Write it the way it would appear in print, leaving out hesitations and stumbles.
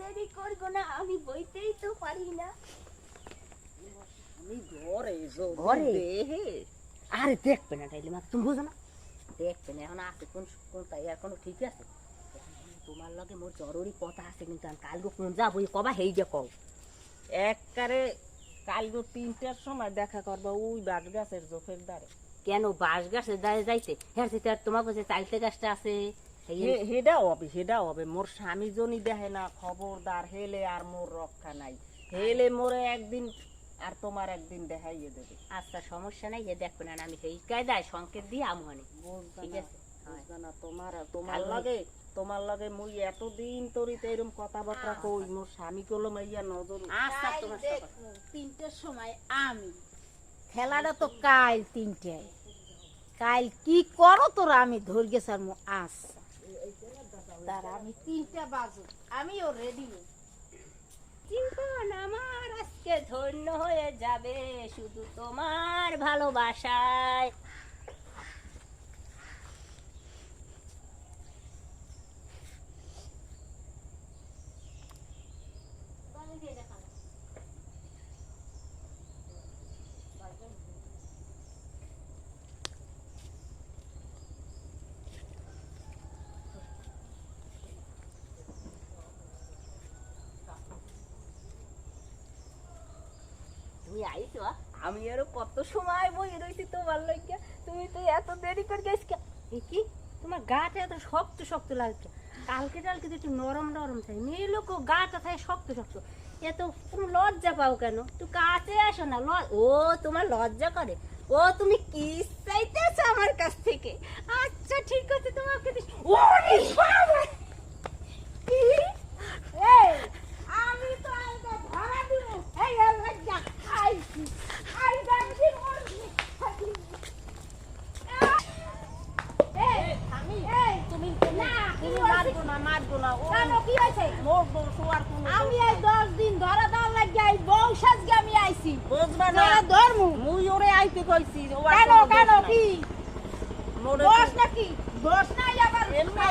দেরি করবো না, আমি বইতেই তো পারি না। আমি ঘরে ঘরে? দেহে আরে দেখবে না তাইলে মা, তুমি বুঝো না? দেখবে না, এখন আছে কোনটা এখনো ঠিক আছে। তোমার লগে মোর জরুরি কথা আছে, কিন্তু আমি কালকে কোন যাবো কবা হেই যে কও। একবারে কালকে 3টার সময় দেখা করবো ওই বাট গাছের জোফের দ্বারে। কেন বাঁশ গাছের দ্বারে যাইতে? হ্যাঁ সেটা তোমার কাছে চাইতে গাছটা আছে। হেডাও হবে মোর স্বামী জনি দেখে না, খবরদার হেলে আর মোর রক্ষা নাই। হেলে মোরে একদিন আর তোমার একদিন দেখাইয়ে দেবে। আচ্ছা সমস্যা নাই, হে দেখবে না, আমি সেই কায়দায় সংকেত দিয়ে আমহানি। ঠিক আছে না তোমার লগে মুই এতদিন তোরিতে এরকম কথাবার্তা কই, মোর স্বামী কলম ইয়া নজর। আচ্ছা তোমার সাথে 3টার সময় আমি খেলাটা তো কাল 3টায়। কাল কি করো তোরা আমি ধরে গেছার মো। আচ্ছা তারা আমি 3টা বাজু আমিও রেডি। জীবন আমার আজকে ধন্য হয়ে যাবে শুধু তোমার ভালোবাসায়। তুমি আইছো? আমি আরো কত সময় বই রইছি তোমার লাগিয়া, তুমি তো এত দেরি করে গেছ। কি তোমার গাটা এত শক্ত শক্ত লাগছে? কালকে টালকে তো একটু নরম নরম থাকে, মেয়ে লোক গাটা থাকে শক্ত শক্ত। এত তুমি লজ্জা পাও কেন? তুই কাছে আসো না। ও তোমার লজ্জা করে? ও তুমি কি চাইতেছো আমার কাছ থেকে? আচ্ছা ঠিক আছে, তোমাকে ওরে বাবা! কি? এই আমি তো আইবা ধরা দিব। এই লজ্জা আইছি আই গান্ডি মরছি। এই আমি এই তুমি না তুমি মারবো না কেন কি হইছে? মোর বউ শোয়ার কোন আমি এই 10 দিন ধরা দাও লাগিয়া এই বউ সাজকে আমি আইছি। বুঝবা না না ধর্ম মুই ওরে আইতে কইছি। কেন কেন কি মোরে দোষ নাকি? দোষ নাই আবার এমনি